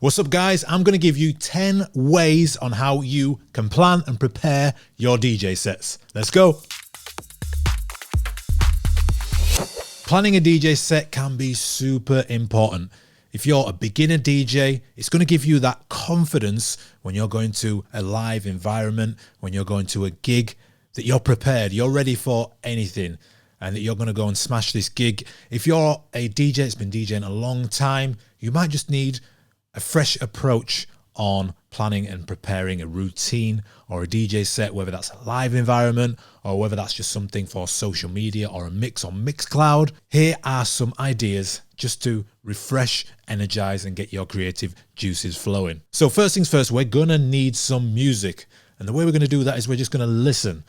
What's up, guys? I'm going to give you 10 ways on how you can plan and prepare your DJ sets. Let's go. Planning a DJ set can be super important. If you're a beginner DJ, it's going to give you that confidence when you're going to a live environment, when you're going to a gig, that you're prepared, you're ready for anything, and that you're going to go and smash this gig. If you're a DJ that's been DJing a long time, you might just need a fresh approach on planning and preparing a routine or a DJ set, whether that's a live environment or whether that's just something for social media or a mix on Mixcloud. Here are some ideas just to refresh, energize, and get your creative juices flowing. So first things first, we're gonna need some music. And the way we're gonna do that is we're just gonna listen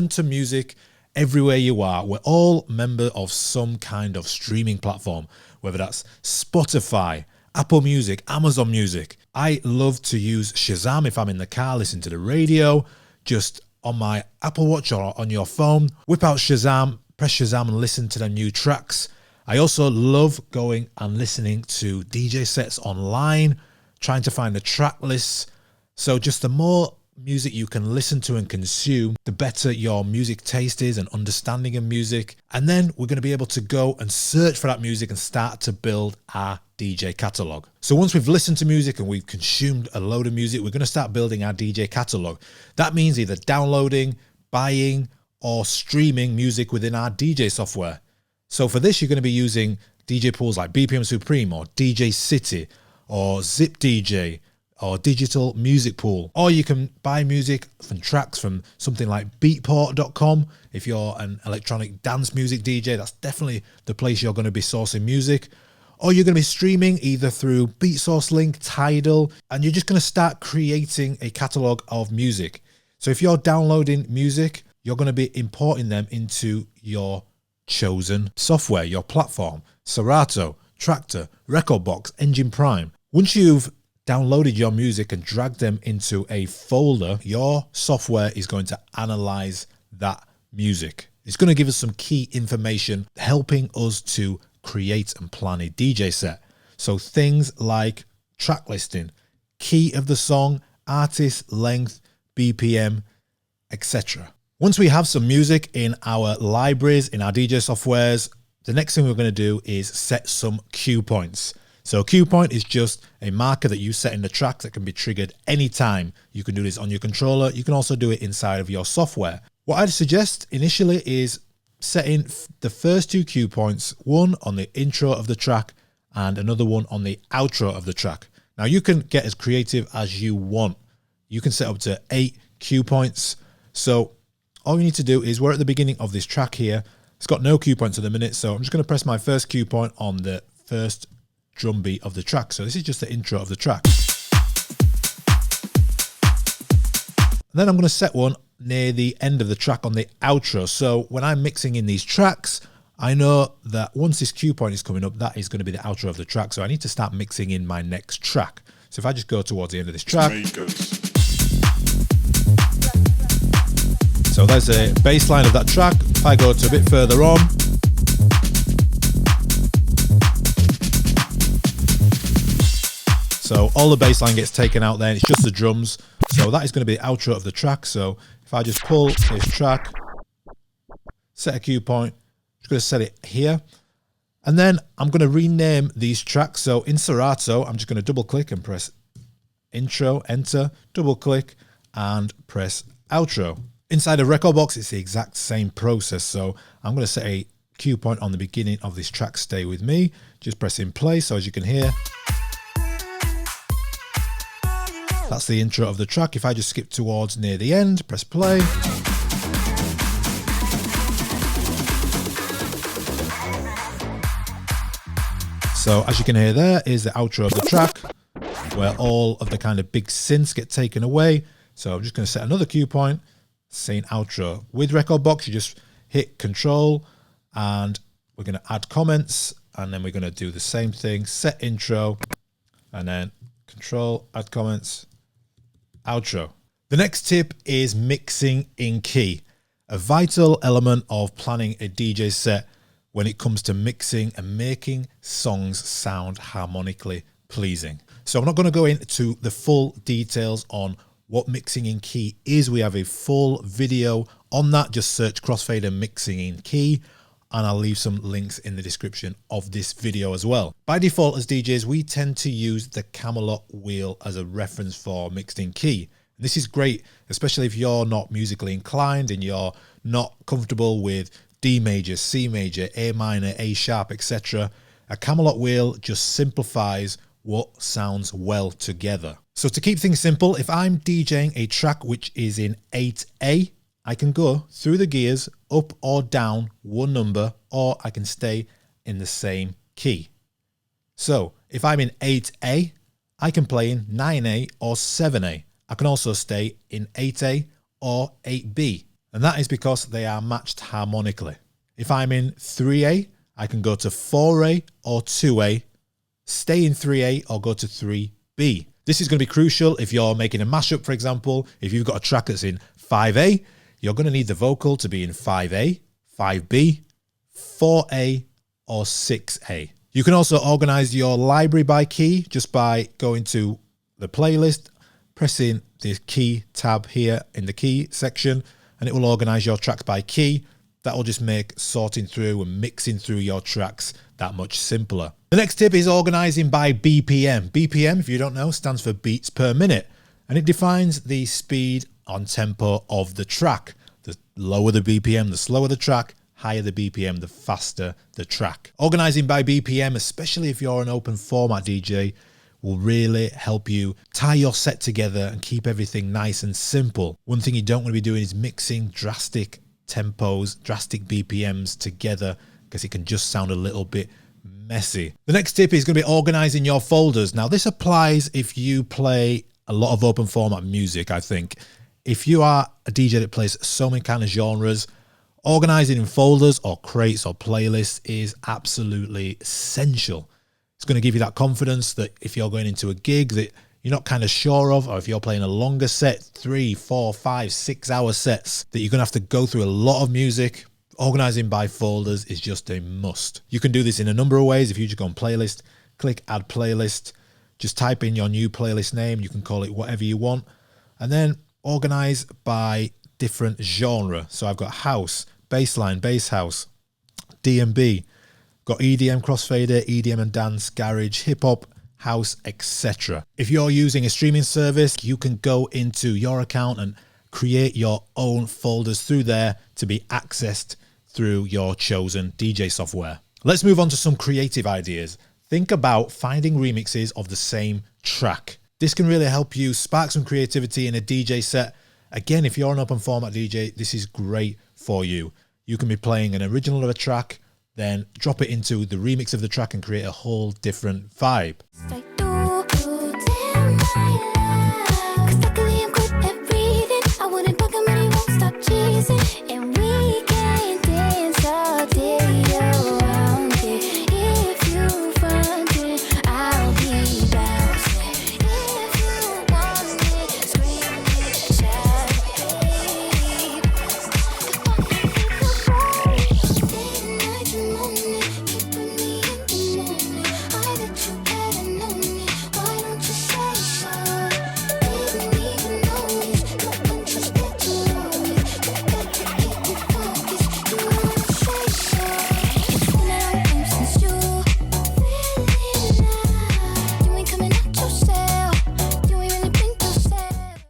to music everywhere you are. We're all member of some kind of streaming platform, whether that's Spotify, Apple Music, Amazon Music. I love to use Shazam if I'm in the car, listen to the radio, just on my Apple Watch or on your phone. Whip out Shazam, press Shazam and listen to the new tracks. I also love going and listening to DJ sets online, trying to find the track lists. So just the more music you can listen to and consume, the better your music taste is and understanding of music. And then we're going to be able to go and search for that music and start to build our DJ catalog. So once we've listened to music and we've consumed a load of music, we're going to start building our DJ catalog. That means either downloading, buying, or streaming music within our DJ software. So for this, you're going to be using DJ pools like BPM Supreme or DJ City or Zip DJ or Digital Music Pool. Or you can buy music from tracks from something like beatport.com. If you're an electronic dance music DJ, that's definitely the place you're going to be sourcing music. Or you're going to be streaming either through BeatSource Link, Tidal, and you're just going to start creating a catalog of music. So if you're downloading music, you're going to be importing them into your chosen software, your platform, Serato, Traktor, Rekordbox, Engine Prime. Once you've downloaded your music and dragged them into a folder, your software is going to analyze that music. It's going to give us some key information, helping us to create and plan a DJ set. So things like track listing, key of the song, artist, length, BPM, etc. Once we have some music in our libraries, in our DJ softwares, the next thing we're going to do is set some cue points. So a cue point is just a marker that you set in the track that can be triggered anytime. You can do this on your controller. You can also do it inside of your software. What I'd suggest initially is setting the first two cue points, one on the intro of the track and another one on the outro of the track. Now you can get as creative as you want. You can set up to 8 cue points. So all you need to do is, we're at the beginning of this track here. It's got no cue points at the minute, so I'm just going to press my first cue point on the first drum beat of the track. So this is just the intro of the track. And then I'm going to set one near the end of the track on the outro. So when I'm mixing in these tracks, I know that once this cue point is coming up, that is going to be the outro of the track. So I need to start mixing in my next track. So if I just go towards the end of this track. So there's a bass line of that track. If I go to a bit further on, so all the bass line gets taken out there, it's just the drums. So that is going to be the outro of the track. So if I just pull this track, set a cue point, I'm just going to set it here. And then I'm going to rename these tracks. So in Serato, I'm just going to double click and press intro, enter, double click and press outro. Inside of Rekordbox, it's the exact same process. So I'm going to set a cue point on the beginning of this track, Stay With Me. Just pressing play. So as you can hear, that's the intro of the track. If I just skip towards near the end, press play. So as you can hear, there is the outro of the track where all of the kind of big synths get taken away. So I'm just going to set another cue point, saying outro. With Rekordbox, you just hit Control and we're going to add comments, and then we're going to do the same thing, set intro, and then Control, add comments, outro. The next tip is mixing in key, a vital element of planning a DJ set when it comes to mixing and making songs sound harmonically pleasing. So I'm not going to go into the full details on what mixing in key is. We have a full video on that. Just search Crossfader mixing in key, and I'll leave some links in the description of this video as well. By default, as DJs, we tend to use the Camelot wheel as a reference for mixed in key. This is great, especially if you're not musically inclined and you're not comfortable with D major, C major, A minor, A sharp, etc. A Camelot wheel just simplifies what sounds well together. So to keep things simple, if I'm DJing a track which is in 8A, I can go through the gears up or down one number, or I can stay in the same key. So if I'm in 8A, I can play in 9A or 7A. I can also stay in 8A or 8B, and that is because they are matched harmonically. If I'm in 3A, I can go to 4A or 2A, stay in 3A or go to 3B. This is going to be crucial if you're making a mashup, for example. If you've got a track that's in 5A, you're going to need the vocal to be in 5A, 5B, 4A or 6A. You can also organize your library by key just by going to the playlist, pressing the key tab here in the key section, and it will organize your tracks by key. That will just make sorting through and mixing through your tracks that much simpler. The next tip is organizing by BPM. BPM, if you don't know, stands for beats per minute, and it defines the speed on tempo of the track. The lower the BPM, the slower the track, higher the BPM, the faster the track. Organizing by BPM, especially if you're an open format DJ, will really help you tie your set together and keep everything nice and simple. One thing you don't want to be doing is mixing drastic tempos, drastic BPMs together, because it can just sound a little bit messy. The next tip is going to be organizing your folders. Now, this applies if you play a lot of open format music, I think. If you are a DJ that plays so many kind of genres, organizing in folders or crates or playlists is absolutely essential. It's going to give you that confidence that if you're going into a gig that you're not kind of sure of, or if you're playing a longer set, 3, 4, 5, 6 hour sets, that you're going to have to go through a lot of music, organizing by folders is just a must. You can do this in a number of ways. If you just go on playlist, click add playlist, just type in your new playlist name. You can call it whatever you want, and then organize by different genre. So I've got house, bassline, bass house, D&B, got EDM, crossfader, EDM and dance, garage, hip hop, house, etc. If you're using a streaming service, you can go into your account and create your own folders through there to be accessed through your chosen DJ software. Let's move on to some creative ideas. Think about finding remixes of the same track. This can really help you spark some creativity in a DJ set. Again, if you're an open format DJ, this is great for you. You can be playing an original of a track, then drop it into the remix of the track and create a whole different vibe.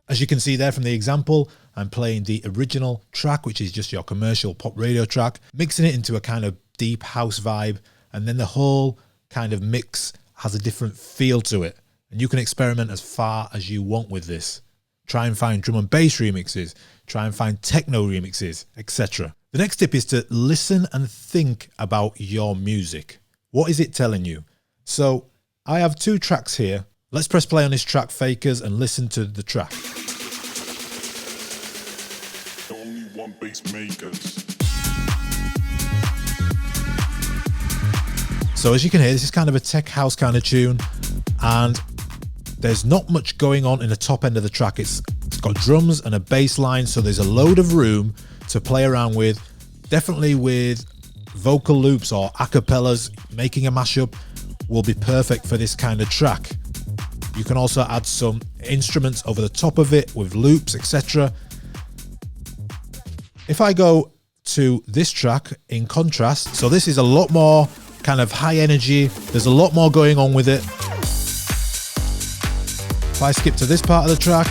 As you can see there from the example, I'm playing the original track, which is just your commercial pop radio track, mixing it into a kind of deep house vibe, and then the whole kind of mix has a different feel to it. And you can experiment as far as you want with this. Try and find drum and bass remixes, try and find techno remixes, etc. The next tip is to listen and think about your music. What is it telling you? So I have 2 tracks here. Let's press play on this track, Fakers, and listen to the track. Only one bass makers. So as you can hear, this is kind of a tech house kind of tune, and there's not much going on in the top end of the track. It's got drums and a bass line, so there's a load of room to play around with. Definitely with vocal loops or acapellas, making a mashup will be perfect for this kind of track. You can also add some instruments over the top of it with loops, etc. If I go to this track in contrast, so this is a lot more kind of high energy. There's a lot more going on with it. If I skip to this part of the track,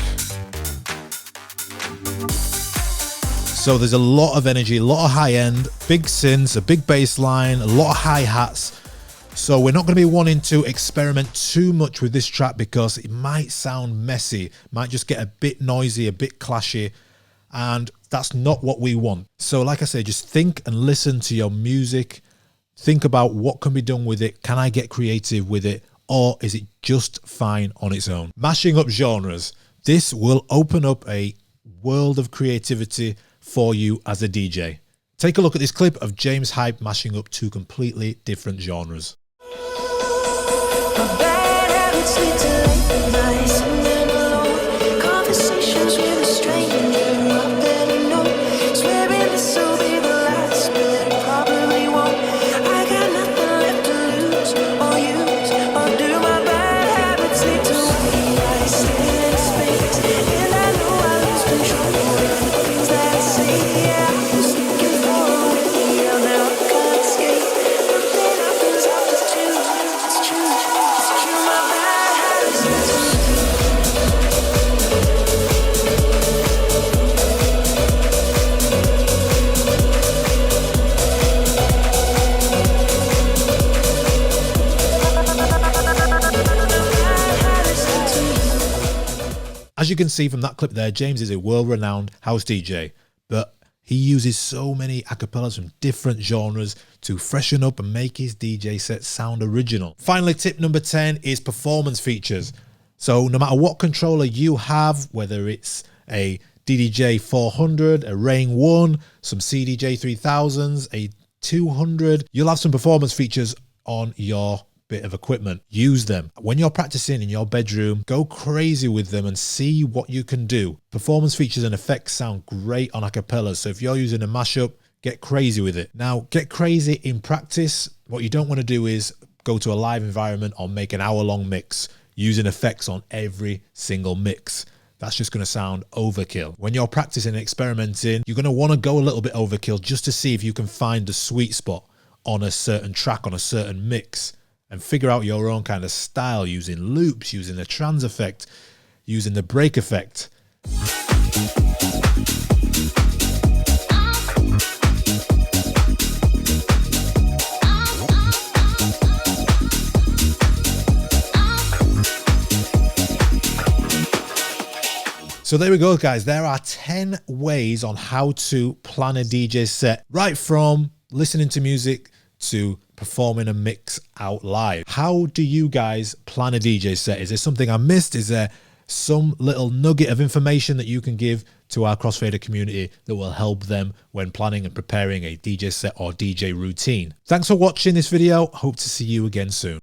so there's a lot of energy, a lot of high end, big synths, a big bass line, a lot of hi-hats. So we're not going to be wanting to experiment too much with this track because it might sound messy, might just get a bit noisy, a bit clashy, and that's not what we want. So like I say, just think and listen to your music. Think about what can be done with it. Can I get creative with it? Or is it just fine on its own? Mashing up genres. This will open up a world of creativity for you as a DJ. Take a look at this clip of James Hype mashing up two completely different genres. As you can see from that clip there, James is a world-renowned house DJ, but he uses so many acapellas from different genres to freshen up and make his DJ set sound original. Finally, tip number 10 is performance features. So no matter what controller you have, whether it's a DDJ 400, a Rain 1, some CDJ 3000s, a 200, you'll have some performance features on your bit of equipment. Use them. When you're practicing in your bedroom, go crazy with them and see what you can do. Performance features and effects sound great on acapellas, so if you're using a mashup, get crazy with it. Now, get crazy in practice. What you don't want to do is go to a live environment or make an hour-long mix using effects on every single mix. That's just going to sound overkill. When you're practicing and experimenting, you're going to want to go a little bit overkill just to see if you can find the sweet spot on a certain track, on a certain mix, and figure out your own kind of style using loops, using the trans effect, using the break effect. So there we go, guys. There are 10 ways on how to plan a DJ set, right from listening to music to performing a mix out live. How do you guys plan a DJ set? Is there something I missed? Is there some little nugget of information that you can give to our Crossfader community that will help them when planning and preparing a DJ set or DJ routine? Thanks for watching this video. Hope to see you again soon.